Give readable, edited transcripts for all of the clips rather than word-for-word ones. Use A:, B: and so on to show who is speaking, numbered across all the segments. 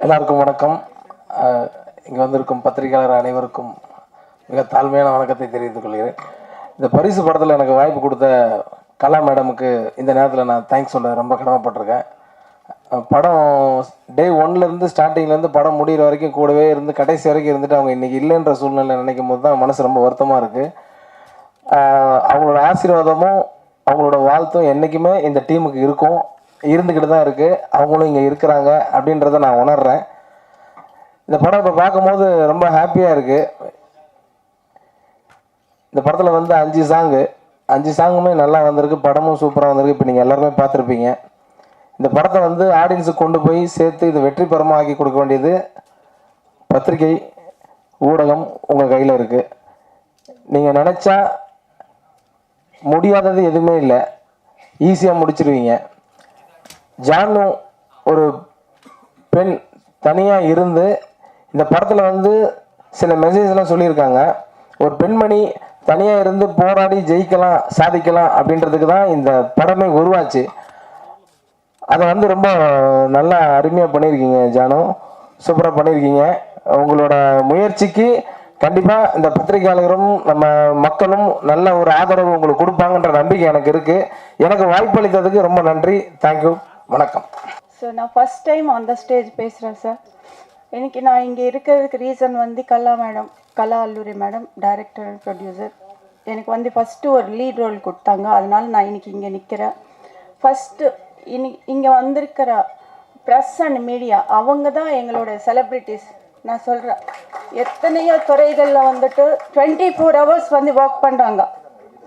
A: எல்லாருக்கும் வணக்கம். இங்கே வந்திருக்கும் பத்திரிகையாளர் அனைவருக்கும் மிக தாழ்மையான வணக்கத்தை தெரிவித்துக் கொள்கிறேன். இந்த பரிசு படத்தில் எனக்கு வாய்ப்பு கொடுத்த கலா மேடமுக்கு இந்த நேரத்தில் நான் தேங்க்ஸ் சொல்ல ரொம்ப கடமைப்பட்டிருக்கேன். படம் டே 1லேருந்து ஸ்டார்டிங்லேருந்து படம் முடிகிற வரைக்கும் கூடவே இருந்து கடைசி வரைக்கும் இருந்துட்டு அவங்க இன்றைக்கி இல்லைன்ற சூழ்நிலை நினைக்கும் போது தான் மனசு ரொம்ப வருத்தமாக இருக்குது. அவங்களோட ஆசீர்வாதமும் அவங்களோட வாழ்த்தும் என்றைக்குமே இந்த டீமுக்கு இருக்கும், இருந்துக்கிட்டு தான் இருக்குது. அவங்களும் இங்கே இருக்கிறாங்க அப்படின்றத நான் உணர்கிறேன். இந்த படம் இப்போ பார்க்கும்போது ரொம்ப ஹாப்பியாக இருக்குது. இந்த படத்தில் வந்து 5 சாங்குமே நல்லா வந்திருக்கு, படமும் சூப்பராக வந்திருக்கு. இப்போ நீங்கள் எல்லாருமே பார்த்துருப்பீங்க. இந்த படத்தை வந்து ஆடியன்ஸுக்கு கொண்டு போய் சேர்த்து இது வெற்றி படமாக ஆக்கி கொடுக்க வேண்டியது பத்திரிகை ஊடகம் உங்கள் கையில் இருக்குது. நீங்கள் நினச்சா முடியாதது எதுவுமே இல்லை, ஈஸியாக முடிச்சிருவீங்க. ஜானு ஒரு பெண் தனியாக இருந்து இந்த படத்தில் வந்து சில மெசேஜ்லாம் சொல்லியிருக்காங்க. ஒரு பெண்மணி தனியாக இருந்து போராடி ஜெயிக்கலாம், சாதிக்கலாம் அப்படின்றதுக்கு தான் இந்த படமே உருவாச்சு. அதை வந்து ரொம்ப நல்லா அருமையாக பண்ணியிருக்கீங்க ஜானு, சூப்பராக பண்ணியிருக்கீங்க. உங்களோட முயற்சிக்கு கண்டிப்பாக இந்த பத்திரிகையாளரும் நம்ம மக்களும் நல்ல ஒரு ஆதரவு உங்களுக்கு கொடுப்பாங்கன்ற நம்பிக்கை எனக்கு இருக்குது. எனக்கு வாய்ப்பளித்ததுக்கு ரொம்ப நன்றி. தேங்க்யூ. வணக்கம்.
B: ஸோ நான் ஃபஸ்ட் டைம் அந்த ஸ்டேஜ் பேசுகிறேன் சார். எனக்கு நான் இங்கே இருக்கிறதுக்கு ரீசன் வந்து Kala Alluri madam, director and producer. எனக்கு வந்து ஃபஸ்ட்டு ஒரு லீட் ரோல் கொடுத்தாங்க, அதனால நான் இன்றைக்கி இங்கே நிற்கிறேன். ஃபஸ்ட்டு இங்கே வந்திருக்கிற ப்ரெஸ் அண்ட் மீடியா அவங்க தான் எங்களோட செலிப்ரிட்டிஸ். நான் சொல்கிறேன், எத்தனையோ துறைகளில் வந்துட்டு 24 hours வந்து ஒர்க் பண்ணுறாங்க.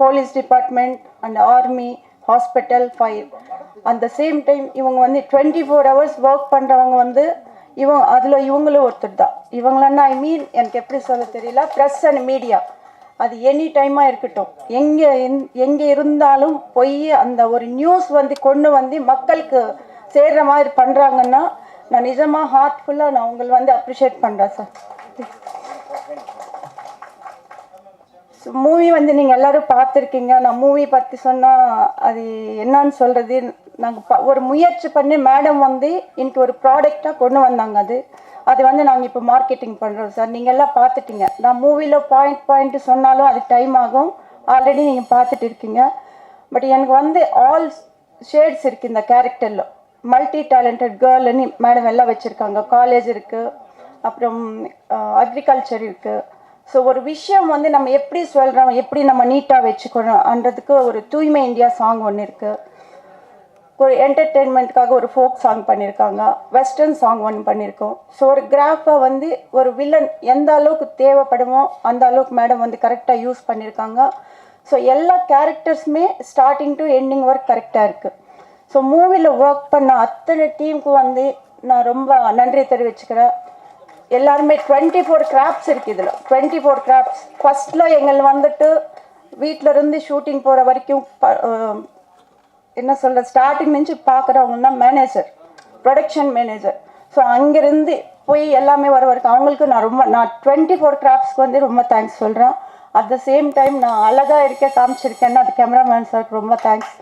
B: Police department and army, hospital, fire. அந்த சேம் டைம் இவங்க வந்து 24 hours ஒர்க் பண்ணுறவங்க வந்து இவங்களும் ஒருத்தர் தான். இவங்களன்னா எனக்கு எப்படி சொல்ல தெரியல, ப்ரெஸ் அண்ட் மீடியா அது எனி டைமாக இருக்கட்டும், எங்கே இருந்தாலும் போய் அந்த ஒரு நியூஸ் வந்து கொண்டு வந்து மக்களுக்கு சேர்கிற மாதிரி பண்ணுறாங்கன்னா நான் நிஜமாக ஹார்ட்ஃபுல்லாக நான் உங்களை வந்து அப்ரிஷியேட் பண்ணுறேன் சார். மூவி வந்து நீங்கள் எல்லோரும் பார்த்துருக்கீங்க. நான் மூவி பற்றி சொன்னால் அது என்னன்னு சொல்கிறது. நாங்கள் ஒரு முயற்சி பண்ணி மேடம் வந்து இன்னைக்கு ஒரு ப்ராடக்டாக கொண்டு வந்தாங்க. அது வந்து நாங்கள் இப்போ மார்க்கெட்டிங் பண்ணுறோம் சார். நீங்கள் எல்லாம் பார்த்துட்டீங்க. நான் மூவியில் பாயிண்ட் சொன்னாலும் அது டைம் ஆகும், ஆல்ரெடி நீங்கள் பார்த்துட்டு இருக்கீங்க. பட் எனக்கு வந்து ஆல் ஷேட்ஸ் இருக்குது இந்த கேரக்டரில். மல்டி டேலண்டட் கேர்ள்னு மேடம் எல்லாம் வச்சுருக்காங்க. காலேஜ் இருக்குது, அப்புறம் அக்ரிகல்ச்சர் இருக்குது. ஸோ ஒரு விஷயம் வந்து நம்ம எப்படி சொல்கிறோம், எப்படி நம்ம நீட்டாக வச்சுக்கணும்ன்றதுக்கு ஒரு தூய்மை இந்தியா சாங் ஒன்று இருக்குது. ஒரு என்டர்டெயின்மெண்ட்டுக்காக ஒரு ஃபோக் சாங் பண்ணியிருக்காங்க, வெஸ்டர்ன் சாங் ஒன்று பண்ணியிருக்கோம். ஸோ ஒரு கிராஃபை வந்து ஒரு வில்லன் எந்த அளவுக்கு தேவைப்படுமோ அந்த அளவுக்கு மேடம் வந்து கரெக்டாக யூஸ் பண்ணியிருக்காங்க. ஸோ எல்லா கேரக்டர்ஸுமே ஸ்டார்டிங் டு எண்டிங் ஒர்க் கரெக்டாக இருக்குது. ஸோ மூவியில் ஒர்க் பண்ண அத்தனை டீமுக்கு வந்து நான் ரொம்ப நன்றி தெரிவிச்சுக்கிறேன். எல்லாருமே 24 கிராஃப்ட்ஸ் இருக்குது இதில். 24 கிராஃப்ட்ஸ். ஃபஸ்ட்டில் எங்கள் வந்துட்டு வீட்டில் இருந்து ஷூட்டிங் போகிற வரைக்கும் என்ன சொல்கிற ஸ்டார்டிங் நினச்சி பார்க்குறவங்கன்னா மேனேஜர், ப்ரொடக்ஷன் மேனேஜர். ஸோ அங்கேருந்து போய் எல்லாமே வர வரைக்கும் அவங்களுக்கு நான் 24 கிராஃப்ட்ஸ்க்கு வந்து ரொம்ப தேங்க்ஸ் சொல்கிறேன். அட் த சேம் டைம் நான் அழகாக காமிச்சிருக்கேன்னா அது கேமராமேன் சார் ரொம்ப தேங்க்ஸ்.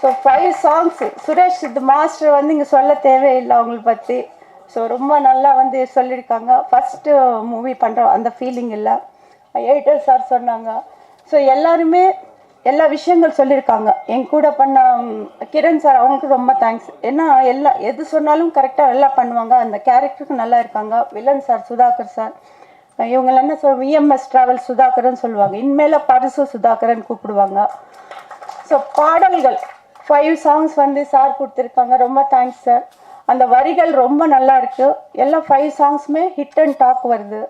B: ஸோ 5 சாங்ஸ் சுரேஷ் சித்து மாஸ்டர் வந்து இங்கே சொல்ல தேவையில்லை அவங்களை பற்றி. ஸோ ரொம்ப நல்லா வந்து சொல்லியிருக்காங்க. ஃபஸ்ட்டு மூவி பண்ணுறோம் அந்த ஃபீலிங் இல்லை. எடிட்டர் சார் சொன்னாங்க. ஸோ எல்லாருமே எல்லா விஷயங்கள் சொல்லியிருக்காங்க. என் கூட பண்ண கிரண் சார் அவங்களுக்கு ரொம்ப தேங்க்ஸ். ஏன்னா எது சொன்னாலும் கரெக்டாக எல்லாம் பண்ணுவாங்க. அந்த கேரக்டருக்கு நல்லா இருக்காங்க. வில்லன் சார் சுதாகர் சார், இவங்க என்ன விஎம்எஸ் ட்ராவல் சுதாகர்ன்னு சொல்லுவாங்க, இனிமேல் பரிசு சுதாகரன் கூப்பிடுவாங்க. ஸோ பாடல்கள் 5 சாங்ஸ் வந்து சார் கொடுத்துருக்காங்க, ரொம்ப தேங்க்ஸ் சார். அந்த வரிகள் ரொம்ப நல்லா இருக்குது. எல்லா 5 சாங்ஸுமே ஹிட் அண்ட் டாக் வருது.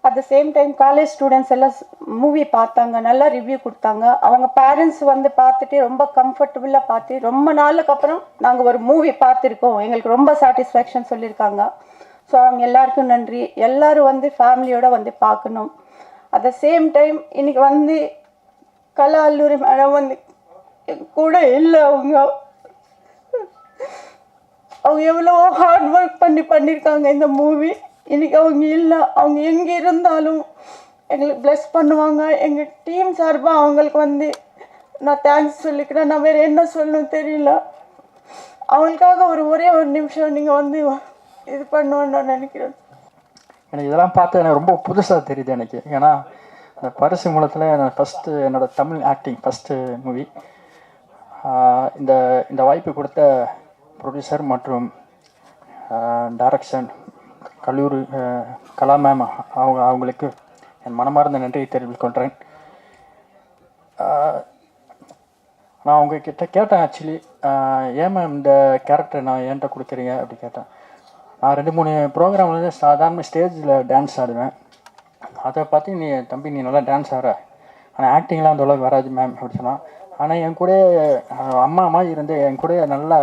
B: At the same time college students எல்லாம் மூவி பார்த்தாங்க, நல்லா ரிவ்யூ கொடுத்தாங்க. அவங்க பேரண்ட்ஸ் வந்து பார்த்துட்டு ரொம்ப கம்ஃபர்டபுளாக பார்த்து ரொம்ப நாளுக்கு அப்புறம் நாங்கள் ஒரு மூவி பார்த்துருக்கோம், எங்களுக்கு ரொம்ப சாட்டிஸ்ஃபேக்ஷன் சொல்லியிருக்காங்க. ஸோ அவங்க எல்லாருக்கும் நன்றி. எல்லோரும் வந்து ஃபேமிலியோடு வந்து பார்க்கணும். அட் த சேம் டைம் இன்றைக்கி வந்து கலா அல்லூரி மேடம் வந்து கூட இல்லை. அவங்க எவ்வளோ ஹார்ட் ஒர்க் பண்ணியிருக்காங்க இந்த மூவி. இன்றைக்கி அவங்க இல்லை. அவங்க எங்கே இருந்தாலும் எங்களுக்கு ப்ளஸ் பண்ணுவாங்க. எங்கள் டீம் சார்பாக அவங்களுக்கு வந்து நான் தேங்க்ஸ் சொல்லிக்கிறேன். நான் வேறு என்ன சொல்லணும் தெரியல. அவங்களுக்காக ஒரே ஒரு நிமிஷம் நீங்கள் வந்து இது பண்ணணும்னு நான் நினைக்கிறேன்.
C: எனக்கு இதெல்லாம் பார்த்து எனக்கு ரொம்ப புதுசாக தெரியுது எனக்கு. ஏன்னா அந்த பரிசு மூலத்தில் நான் என்னோடய தமிழ் ஆக்டிங் ஃபஸ்ட்டு மூவி. இந்த இந்த வாய்ப்பு கொடுத்த ப்ரொடியூசர் மற்றும் டைரக்ஷன் கல்லூரி கலா மேம் அவங்களுக்கு என் மனமார்ந்த நன்றியை தெரிவித்துக் கொள்கிறேன். நான் உங்ககிட்ட கேட்டேன் ஆக்சுவலி, ஏன் மேம் இந்த கேரக்டர் நான் ஏன்ட்ட கொடுக்குறீங்க அப்படி கேட்டேன். நான் 2-3 ப்ரோக்ராமில் சாதாரண ஸ்டேஜில் டான்ஸ் ஆடுவேன். அதை பார்த்து நீ நல்லா டான்ஸ் ஆடுற, ஆனால் ஆக்டிங்லாம் அந்த அளவுக்கு வராது மேம் அப்படி சொன்னான். ஆனால் என் கூட அம்மா மாதிரி இருந்து என் கூட நல்லா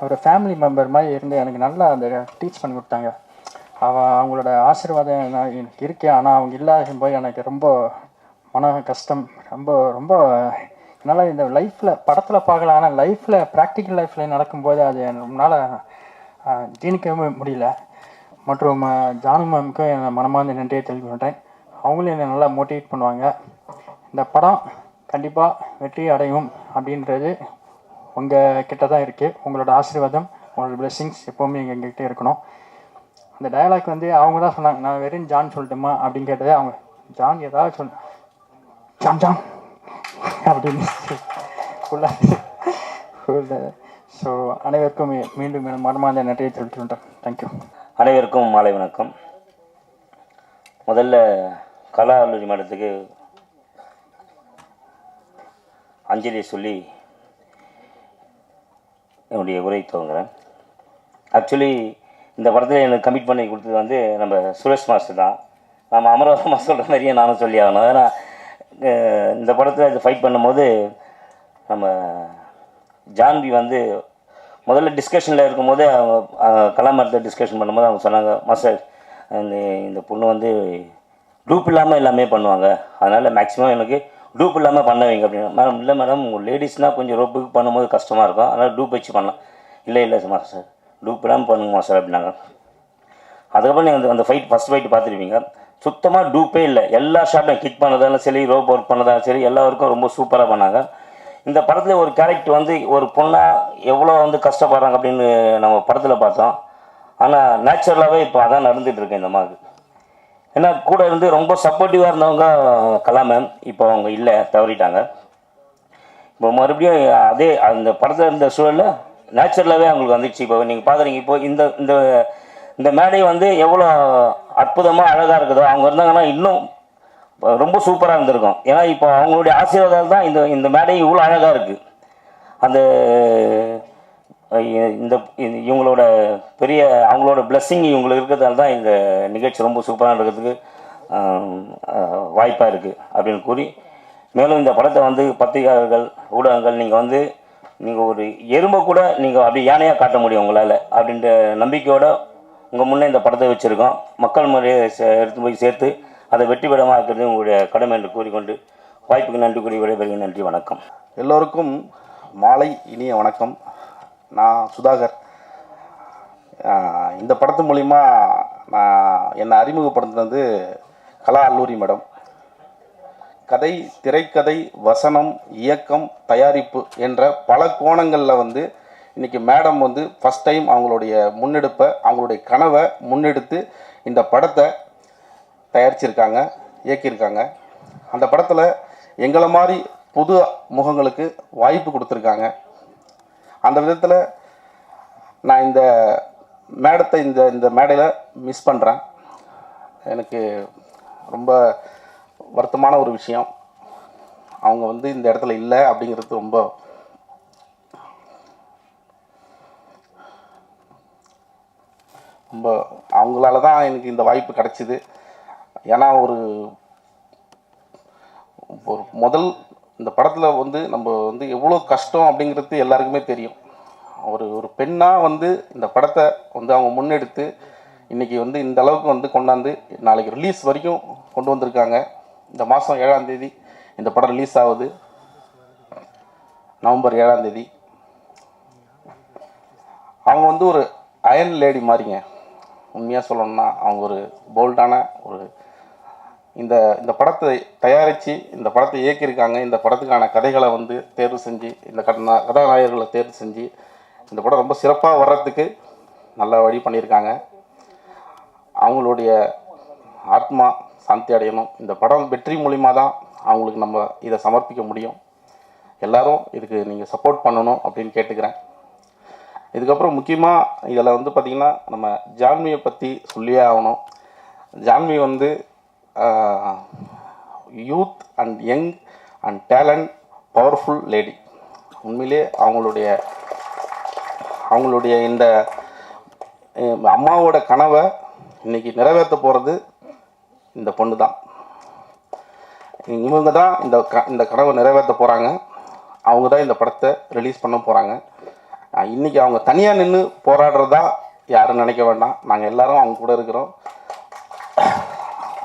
C: ஒரு ஃபேமிலி மெம்பர் மாதிரி இருந்து எனக்கு நல்லா அந்த டீச் பண்ணி கொடுத்தாங்க. அவங்களோட ஆசீர்வாதம் நான் எனக்கு இருக்கேன். ஆனால் அவங்க இல்லாத போய் எனக்கு ரொம்ப மன கஷ்டம். ரொம்ப ரொம்ப என்னால் இந்த லைஃப்பில் படத்தில் பார்க்கலாம், ஆனால் லைஃப்பில் ப்ராக்டிக்கல் லைஃப்பில் நடக்கும்போது அது என்னால் ஜீனிக்கவே முடியல. மற்றும் ஜானு மேமுக்கு என் மனமார்ந்த நன்றியை தெரிவிக்கின்றேன். அவங்களும் என்னை நல்லா மோட்டிவேட் பண்ணுவாங்க. இந்த படம் கண்டிப்பாக வெற்றி அடையும் அப்படின்றது உங்கள் கிட்ட தான் இருக்குது. உங்களோட ஆசீர்வாதம், உங்களோட பிளெஸ்ஸிங்ஸ் எப்போவுமே எங்ககிட்ட இருக்கணும். அந்த டயலாக் அவங்க தான் சொன்னாங்க. நான் வெறும் ஜான் சொல்லட்டுமா அப்படின்னு கேட்டது. அவங்க ஜான் ஏதாவது ஜான் ஜான் அப்படின்னு ஸோ அனைவருக்கும் மீண்டும் மனமார்ந்த நன்றியை தெரிவித்துக்கிட்டேன். தேங்க்யூ.
D: அனைவருக்கும் மாலை வணக்கம். முதல்ல கலா கல்லூரி மேடத்துக்கு அஞ்சலியை சொல்லி என்னுடைய உரை துவங்குறேன். ஆக்சுவலி இந்த படத்தில் எனக்கு கமிட் பண்ணி கொடுத்தது நம்ம சுரேஷ் மாஸ்டர் தான். நம்ம அமரவரமாக சொல்கிற மாதிரியே நானும் சொல்லி ஆகணும். ஏன்னா இந்த படத்தில் இது ஃபைட் பண்ணும்போது நம்ம ஜான்வி முதல்ல டிஸ்கஷனில் இருக்கும்போது கலாமரத்தை டிஸ்கஷன் பண்ணும்போது அவங்க சொன்னாங்க, மாஸ்டர் இந்த பொண்ணு டூப் இல்லாமல் எல்லாமே பண்ணுவாங்க, அதனால் மேக்ஸிமம் எனக்கு டூப் இல்லாமல் பண்ண வைங்க அப்படின்னு. மேடம் இல்லை மேடம், லேடிஸ்னால் கொஞ்சம் ரோப்புக்கு பண்ணும்போது கஷ்டமாக இருக்கும், அதனால் டூப் வச்சு பண்ணலாம். இல்லை மாஸ்டர் டூப் இல்லாமல் பண்ணுங்க மாஸ்டர் அப்படின்னாங்க. அதுக்கப்புறம் நீங்கள் அந்த ஃபஸ்ட் ஃபைட்டு பார்த்துருப்பீங்க. சுத்தமாக டூப்பே இல்லை. எல்லா ஷாட்டும் கிக் பண்ணதாலும் சரி, ரோப் ஒர்க் பண்ணதாலும் சரி, எல்லாருக்கும் ரொம்ப சூப்பராக பண்ணாங்க. இந்த படத்தில் ஒரு கேரக்டர் ஒரு பொண்ணாக எவ்வளோ கஷ்டப்படுறாங்க அப்படின்னு நம்ம படத்தில் பார்த்தோம். ஆனால் நேச்சுரலாகவே இப்போ அதான் நடந்துகிட்ருக்கு இந்த மாதிரி. ஏன்னா கூட ரொம்ப சப்போர்ட்டிவாக இருந்தவங்க கலா மேம், இப்போ அவங்க இல்லை, தவறிட்டாங்க. இப்போ மறுபடியும் அதே அந்த படத்தில் இருந்த சூழலில் நேச்சுரலாகவே அவங்களுக்கு வந்துடுச்சு. இப்போ நீங்கள் பார்க்குறீங்க, இப்போ இந்த இந்த இந்த மேடை எவ்வளோ அற்புதமாக அழகாக இருக்குதோ, அவங்க இருந்தாங்கன்னா இன்னும் ரொம்ப சூப்பராக இருந்திருக்கும். ஏன்னா இப்போ அவங்களுடைய ஆசீர்வாதம் தான் இந்த இந்த மேடை இவ்வளோ அழகாக இருக்குது. அந்த இந்த இவங்களோட பெரிய அவங்களோட பிளெஸ்ஸிங் இவங்களுக்கு இருக்கிறதால தான் இந்த நிகழ்ச்சி ரொம்ப சூப்பராக இருக்கிறதுக்கு வாய்ப்பாக இருக்குது அப்படின்னு கூறி, மேலும் இந்த படத்தை பத்திரிகையாளர்கள், ஊடகங்கள் நீங்கள் ஒரு எறும்பை கூட நீங்கள் அப்படி யானையாக காட்ட முடியும் உங்களால் அப்படின்ற நம்பிக்கையோடு உங்கள் முன்னே இந்த படத்தை வச்சுருக்கோம். மக்கள் முறையை எடுத்து போய் சேர்த்து அதை வெற்றி பெறமாக இருக்கிறது உங்களுடைய கடமை என்று கூறிக்கொண்டு வாய்ப்புக்கு நன்றி கூறி விடைபெறுகிறேன். நன்றி, வணக்கம்.
E: எல்லோருக்கும் மாலை இனிய வணக்கம். நான் சுதாகர். இந்த படத்து மூலிமா என்னை அறிமுகப்படுத்தினது கலா கல்லூரி மேடம். கதை, திரைக்கதை, வசனம், இயக்கம், தயாரிப்பு என்ற பல கோணங்களில் இன்றைக்கி மேடம் ஃபஸ்ட் டைம் அவங்களுடைய முன்னெடுப்பை, அவங்களுடைய கனவை முன்னெடுத்து இந்த படத்தை தயாரிச்சிருக்காங்க, இயக்கியிருக்காங்க. அந்த படத்தில் எங்களை மாதிரி புது முகங்களுக்கு வாய்ப்பு கொடுத்துருக்காங்க. அந்த விதத்தில் நான் இந்த மேடத்தை இந்த மேடையில் மிஸ் பண்ணுறேன். எனக்கு ரொம்ப வருத்தமான ஒரு விஷயம். அவங்க இந்த இடத்துல இல்லை அப்படிங்கிறது ரொம்ப ரொம்ப அவங்களால தான் எனக்கு இந்த வாய்ப்பு கிடச்சிது. ஏன்னா ஒரு முதல் இந்த படத்தில் நம்ம எவ்வளோ கஷ்டம் அப்படிங்கிறது எல்லாருக்குமே தெரியும். ஒரு பெண்ணாக இந்த படத்தை அவங்க முன்னெடுத்து இன்றைக்கி இந்த அளவுக்கு கொண்டாந்து நாளைக்கு ரிலீஸ் வரைக்கும் கொண்டு வந்திருக்காங்க. இந்த மாதம் 7ஆம் தேதி இந்த படம் ரிலீஸ் ஆகுது, நவம்பர் 7ஆம் தேதி. அவங்க ஒரு அயன் லேடி மாதிரிங்க. உண்மையாக சொல்லணும்னா அவங்க ஒரு போல்டான இந்த படத்தை தயாரித்து இந்த படத்தை இயக்கியிருக்காங்க. இந்த படத்துக்கான கதைகளை தேர்வு செஞ்சு, இந்த கதாநாயகர்களை தேர்வு செஞ்சு இந்த படம் ரொம்ப சிறப்பாக வர்றதுக்கு நல்ல வழி பண்ணியிருக்காங்க. அவங்களுடைய ஆத்மா சாந்தி அடையணும். இந்த படம் வெற்றி மூலிமா தான் அவங்களுக்கு நம்ம இதை சமர்ப்பிக்க முடியும். எல்லாரும் இதுக்கு நீங்கள் சப்போர்ட் பண்ணணும் அப்படின்னு கேட்டுக்கிறேன். இதுக்கப்புறம் முக்கியமாக இதில் வந்து பார்த்திங்கன்னா நம்ம ஜான்வியை பற்றி சொல்லியே ஆகணும். ஜான்வி வந்து youth and young and talent powerful lady. உண்மையிலே அவங்களுடைய இந்த அம்மாவோட கனவை இன்றைக்கி நிறைவேற்ற போகிறது இந்த பொண்ணு தான். இவங்க தான் இந்த கனவை நிறைவேற்ற போகிறாங்க. அவங்க தான் இந்த படத்தை ரிலீஸ் பண்ண போகிறாங்க. இன்றைக்கி அவங்க தனியாக நின்று போராடுறதா யாரும் நினைக்க வேண்டாம். நாங்கள் எல்லோரும் அவங்க கூட இருக்கிறோம்.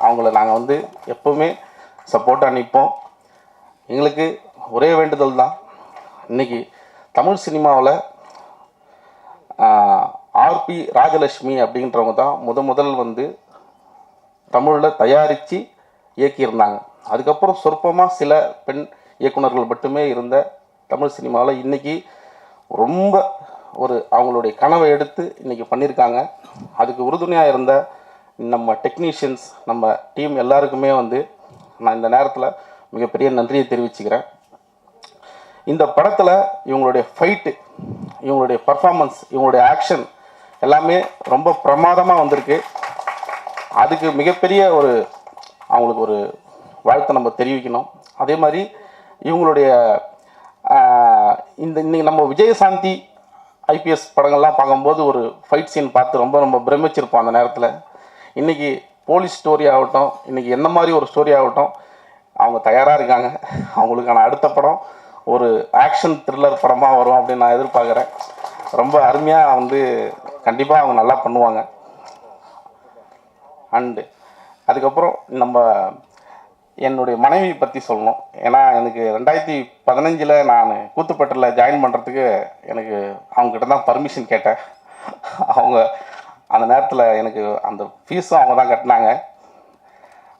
E: அவங்கள நாங்கள் வந்து எப்போவுமே சப்போர்ட்டாக நிற்போம். எங்களுக்கு ஒரே வேண்டுதல் தான், இன்றைக்கி தமிழ் சினிமாவில் ஆர்பி ராஜலட்சுமி அப்படின்றவங்க தான் முதல் வந்து தமிழில் தயாரித்து இயக்கியிருந்தாங்க. அதுக்கப்புறம் சொற்பமாக சில பெண் இயக்குனர்கள் மட்டுமே இருந்த தமிழ் சினிமாவில் இன்றைக்கி ரொம்ப அவங்களுடைய கனவை எடுத்து இன்றைக்கி பண்ணியிருக்காங்க. அதுக்கு உறுதுணையாக இருந்த நம்ம டெக்னீஷியன்ஸ், நம்ம டீம் எல்லாருக்குமே வந்து நான் இந்த நேரத்தில் மிகப்பெரிய நன்றியை தெரிவிச்சுக்கிறேன். இந்த படத்தில் இவங்களுடைய ஃபைட்டு, இவங்களுடைய பர்ஃபார்மன்ஸ், இவங்களுடைய ஆக்ஷன் எல்லாமே ரொம்ப பிரமாதமாக வந்திருக்கு. அதுக்கு மிகப்பெரிய அவங்களுக்கு ஒரு வாழ்த்தை நம்ம தெரிவிக்கணும். அதே மாதிரி இவங்களுடைய இன்னைக்கு நம்ம விஜயசாந்தி ஐபிஎஸ் படங்கள்லாம் பார்க்கும்போது ஒரு ஃபைட் சீன் பார்த்து ரொம்ப பிரமிச்சிருப்போம் அந்த நேரத்தில். இன்றைக்கி போலீஸ் ஸ்டோரி ஆகட்டும், இன்றைக்கி என்ன மாதிரி ஒரு ஸ்டோரி ஆகட்டும், அவங்க தயாராக இருக்காங்க. அவங்களுக்கான அடுத்த படம் ஒரு ஆக்ஷன் த்ரில்லர் படமாக வரும் அப்படின்னு நான் எதிர்பார்க்குறேன். ரொம்ப அருமையாக வந்து கண்டிப்பாக அவங்க நல்லா பண்ணுவாங்க. அண்டு அதுக்கப்புறம் என்னுடைய மனைவி பற்றி சொல்லணும். ஏன்னா எனக்கு 2015 நான் கூத்துப்பட்டில் ஜாயின் பண்ணுறதுக்கு எனக்கு அவங்ககிட்ட தான் பர்மிஷன் கேட்டேன். அவங்க அந்த நேரத்தில் எனக்கு அந்த ஃபீஸும் அவங்க தான் கட்டினாங்க.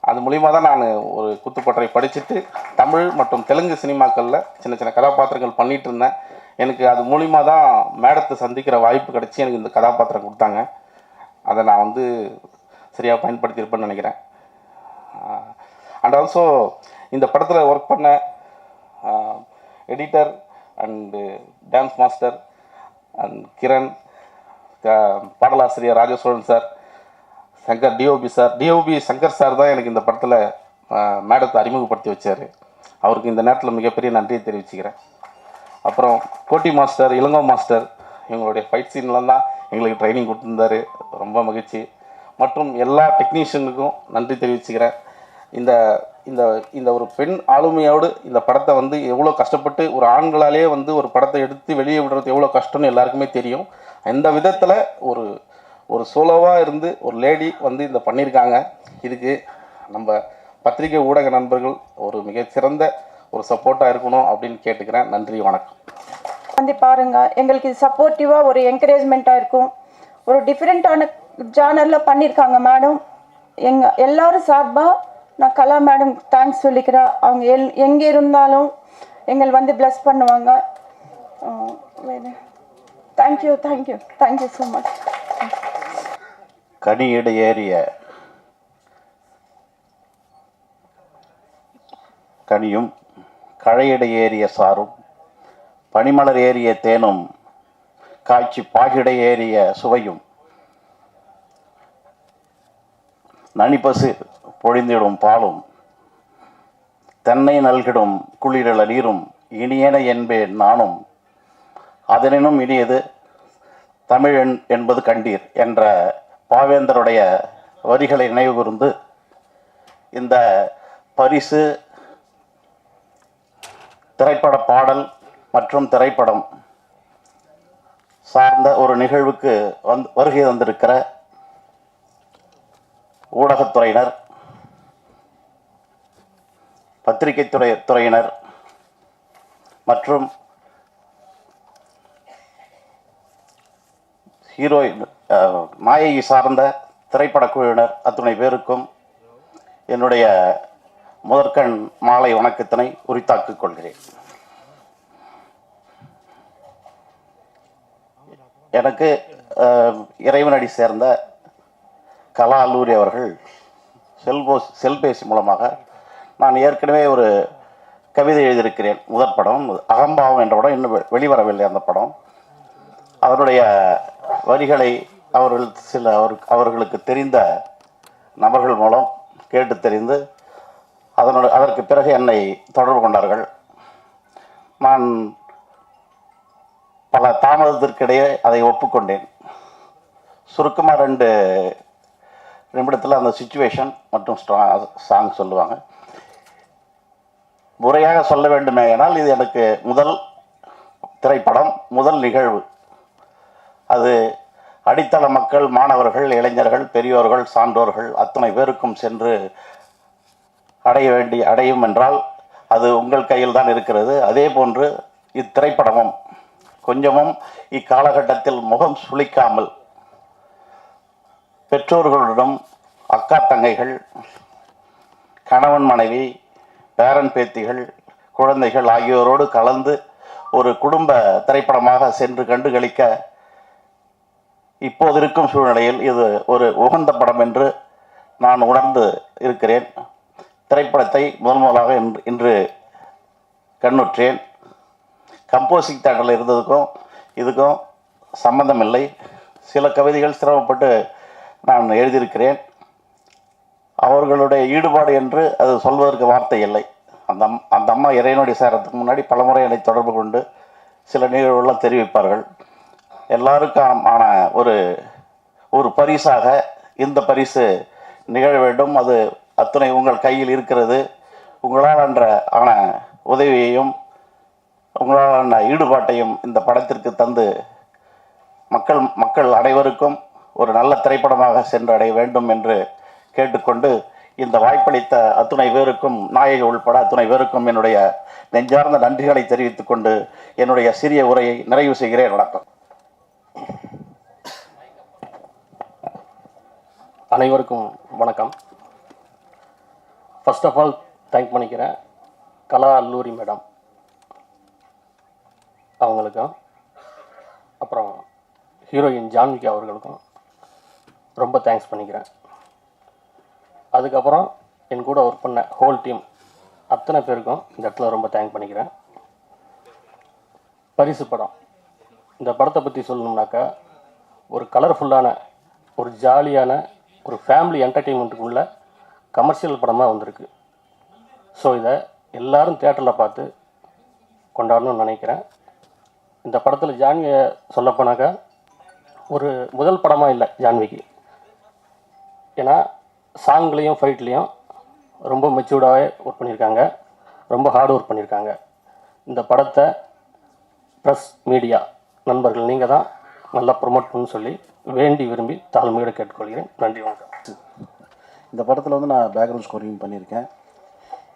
E: அது மூலிமா தான் நான் ஒரு கூத்துப்பட்டறை படிச்சுட்டு தமிழ் மற்றும் தெலுங்கு சினிமாக்களில் சின்ன கதாபாத்திரங்கள் பண்ணிகிட்டு இருந்தேன். எனக்கு அது மூலிமா தான் மேடத்தை சந்திக்கிற வாய்ப்பு கிடச்சி எனக்கு இந்த கதாபாத்திரம் கொடுத்தாங்க. அதை நான் வந்து சரியாக பயன்படுத்தியிருப்பேன்னு நினைக்கிறேன். அண்ட் ஆல்சோ இந்த படத்தில் ஒர்க் பண்ண editor and dance master and Kiran, பாடலாசிரியர் Rajasozhan sir, Shankar DOP Shankar sir தான் எனக்கு இந்த படத்தில் மேடத்தை அறிமுகப்படுத்தி வச்சார். அவருக்கு இந்த நேரத்தில் மிகப்பெரிய நன்றியை தெரிவிச்சுக்கிறேன். அப்புறம் கோட்டி மாஸ்டர், இளங்கோ மாஸ்டர், இவங்களுடைய ஃபைட் சீன்லாம் தான் எங்களுக்கு ட்ரைனிங் கொடுத்துருந்தாரு. ரொம்ப மகிழ்ச்சி. மற்றும் எல்லா டெக்னீஷியனுக்கும் நன்றி தெரிவிச்சுக்கிறேன். இந்த ஒரு பெண் ஆளுமையோடு இந்த படத்தை வந்து எவ்வளோ கஷ்டப்பட்டு ஒரு ஆண்களாலே வந்து ஒரு படத்தை எடுத்து வெளியே விடுறது எவ்வளோ கஷ்டம்னு எல்லாருக்குமே தெரியும். இந்த விதத்தில் ஒரு சோலோவாக இருந்து ஒரு லேடி வந்து இந்த பண்ணியிருக்காங்க. இதுக்கு நம்ம பத்திரிகை ஊடக நண்பர்கள் ஒரு மிகச்சிறந்த ஒரு சப்போர்ட்டாக இருக்கணும் அப்படின்னு கேட்டுக்கிறேன். நன்றி, வணக்கம்.
B: வந்து பாருங்கள், எங்களுக்கு இது சப்போர்ட்டிவாக ஒரு என்கரேஜ்மெண்ட்டாக இருக்கும். ஒரு டிஃப்ரெண்ட்டான ஜானரில் பண்ணியிருக்காங்க மேடம். எல்லோரும் சார்பாக நான் கலா மேடம் தேங்க்ஸ் சொல்லிக்கிறேன். அவங்க எங்கே இருந்தாலும் எங்களை வந்து ப்ளஸ் பண்ணுவாங்க. Thank you so much.
F: கனியிட ஏறிய கனியும் கழையிட ஏறிய சாரும் பனிமலர் ஏறிய தேனும் காய்ச்சி பாகிட ஏறிய சுவையும் நனிப்பசு பொழிந்திடும் பாலும் தென்னை நல்கிடும் குளிரல நீரும் இனியன என்பேன் நானும் அதனினும் இனியது தமிழ் என்பது கண்டீர் என்ற பாவேந்தருடைய வரிகளை நினைவுகூர்ந்து இந்த பரிசு திரைப்பட பாடல் மற்றும் திரைப்படம் சார்ந்த ஒரு நிகழ்வுக்கு வருகை தந்திருக்கிற ஊடகத்துறையினர், பத்திரிகை துறையினர் மற்றும் ஹீரோயின் நாயகி சார்ந்த திரைப்பட குழுவினர் அத்துணை பேருக்கும் என்னுடைய முதற்கண் மாலை வணக்கத்தினை உரித்தாக்கிக் கொள்கிறேன். எனக்கு இறைவனடி சேர்ந்த கலா அல்லூரி அவர்கள் செல்பேசி மூலமாக நான் ஏற்கனவே ஒரு கவிதை எழுதியிருக்கிறேன். முதற் படம் அகம்பாவம் என்ற படம் இன்னும் வெளிவரவில்லை. அந்த படம் அதனுடைய வரிகளை அவர்களுக்கு தெரிந்த நபர்கள் மூலம் கேட்டு தெரிந்து அதற்கு பிறகு என்னை தொடர்பு கொண்டார்கள். நான் பல தாமதத்திற்கிடையே அதை ஒப்புக்கொண்டேன். சுருக்கமாக 2 நிமிடத்தில் அந்த சிச்சுவேஷன் மற்றும் சாங் சொல்லுவாங்க. முறையாக சொல்ல வேண்டுமே ஆனால் இது எனக்கு முதல் திரைப்படம், முதல் நிகழ்வு. அது அடித்தள மக்கள், மாணவர்கள், இளைஞர்கள், பெரியோர்கள், சான்றோர்கள் அத்தனை பேருக்கும் சென்று அடையும் என்றால் அது உங்கள் கையில் தான் இருக்கிறது. அதே போன்று இத்திரைப்படமும் கொஞ்சமும் இக்காலகட்டத்தில் முகம் சுளிக்காமல் பெற்றோர்களுடன், அக்கா தங்கைகள், கணவன் மனைவி, பேரன் பேத்திகள், குழந்தைகள் ஆகியோரோடு கலந்து ஒரு குடும்ப திரைப்படமாக சென்று கண்டுகளிக்க இப்போது இருக்கும் சூழ்நிலையில் இது ஒரு உகந்த படம் என்று நான் உணர்ந்து இருக்கிறேன். திரைப்படத்தை முதலாக இன்று கண்ணுற்றேன். கம்போசிங் தேட்டரில் இருந்ததுக்கும் இதுக்கும் சம்பந்தம் இல்லை. சில கவிதைகள் சிரமப்பட்டு நான் எழுதியிருக்கிறேன். அவர்களுடைய ஈடுபாடு என்று அது சொல்வதற்கு வார்த்தை இல்லை. அந்த அம்மா இறைவனுடைய சேரத்துக்கு முன்னாடி பலமுறை என்னை தொடர்பு கொண்டு சில நிகழ்வுகள்லாம் தெரிவிப்பார்கள். எல்லாருக்கும் ஆன ஒரு பரிசாக இந்த பரிசு நிகழ வேண்டும். அது அத்தனை உங்கள் கையில் இருக்கிறது. உங்களால் ஆன உதவியையும் உங்களால் ஈடுபாட்டையும் இந்த படத்திற்கு தந்து மக்கள் அனைவருக்கும் ஒரு நல்ல திரைப்படமாக சென்றடைய வேண்டும் என்று கேட்டுக்கொண்டு இந்த வாய்ப்பளித்த அத்துணை பேருக்கும், நாயகி உள்பட அத்துணை பேருக்கும் என்னுடைய நெஞ்சார்ந்த நன்றிகளை தெரிவித்துக் கொண்டு என்னுடைய சிறிய உரையை நிறைவு செய்கிறேன். வணக்கம்.
G: அனைவருக்கும் வணக்கம். ஃபர்ஸ்ட் ஆஃப் ஆல் தேங்க் பண்ணிக்கிறேன் கலா அல்லூரி மேடம் அவங்களுக்கும், அப்புறம் ஹீரோயின் ஜான்விகா அவர்களுக்கும் ரொம்ப தேங்க்ஸ் பண்ணிக்கிறேன். அதுக்கப்புறம் என் கூட ஒர்க் பண்ண ஹோல் டீம் அத்தனை பேருக்கும் இந்த இடத்துல ரொம்ப தேங்க் பண்ணிக்கிறேன். பரிசு படம், இந்த படத்தை பற்றி சொல்லணும்னாக்கா ஒரு கலர்ஃபுல்லான, ஒரு ஜாலியான, ஒரு ஃபேமிலி என்டர்டெயின்மெண்ட்டுக்குள்ள கமர்ஷியல் படமாக வந்திருக்கு. ஸோ இதை எல்லோரும் தேட்டரில் பார்த்து கொண்டாடணும்னு நினைக்கிறேன். இந்த படத்தில் ஜான்வியை சொல்லப்போனாக்கா ஒரு முதல் படமாக இல்லை ஜான்விக்கு. ஏன்னா சாங்லேயும் ஃபைட்லேயும் ரொம்ப மெச்சூர்டாகவே ஒர்க் பண்ணியிருக்காங்க, ரொம்ப ஹார்ட் ஒர்க் பண்ணியிருக்காங்க. இந்த படத்தை ப்ரெஸ் மீடியா நண்பர்கள் நீங்கள் தான் நல்லா ப்ரொமோட் பண்ணணும்னு சொல்லி வேண்டி விரும்பி தாழ்மையோடு கேட்டுக்கொள்கிறேன். நன்றி, வணக்கம்.
H: இந்த படத்தில் வந்து நான் பேக்ரவுண்ட் ஸ்கோரிங் பண்ணியிருக்கேன்.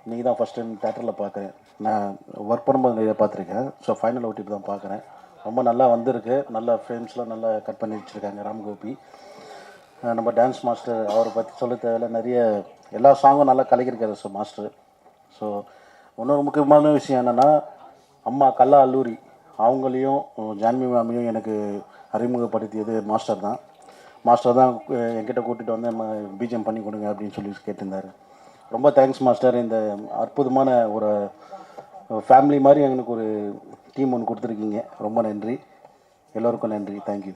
H: இன்றைக்கி தான் ஃபஸ்ட் டைம் தேட்டரில் பார்க்குறேன். நான் ஒர்க் பண்ணும்போது நிறைய பார்த்துருக்கேன். ஸோ ஃபைனல் ஓட்டிட்டு தான் பார்க்குறேன். ரொம்ப நல்லா வந்திருக்கு. நல்ல ஃப்ரேம்ஸ்லாம் நல்லா கட் பண்ணி வச்சுருக்காங்க ராம்கோபி. நம்ம டான்ஸ் மாஸ்டர் அவரை பற்றி சொல்ல தேவையில்லை. நிறைய எல்லா சாங்கும் நல்லா கலக்கியிருக்காரு மாஸ்டர். ஸோ இன்னொரு முக்கியமான விஷயம் என்னென்னா, அம்மா கலா அல்லூரி அவங்களையும் ஜான்வி மேமையும் எனக்கு அறிமுகப்படுத்தியது மாஸ்டர் தான். என்கிட்ட கூட்டிகிட்டு வந்து பிஜிஎம் பண்ணி கொடுங்க அப்படின்னு சொல்லி கேட்டிருந்தார். ரொம்ப தேங்க்ஸ் மாஸ்டர். இந்த அற்புதமான ஒரு ஃபேமிலி மாதிரி எங்களுக்கு ஒரு டீம் ஒன்று கொடுத்துருக்கீங்க. ரொம்ப நன்றி. எல்லோருக்கும் நன்றி. தேங்க்யூ.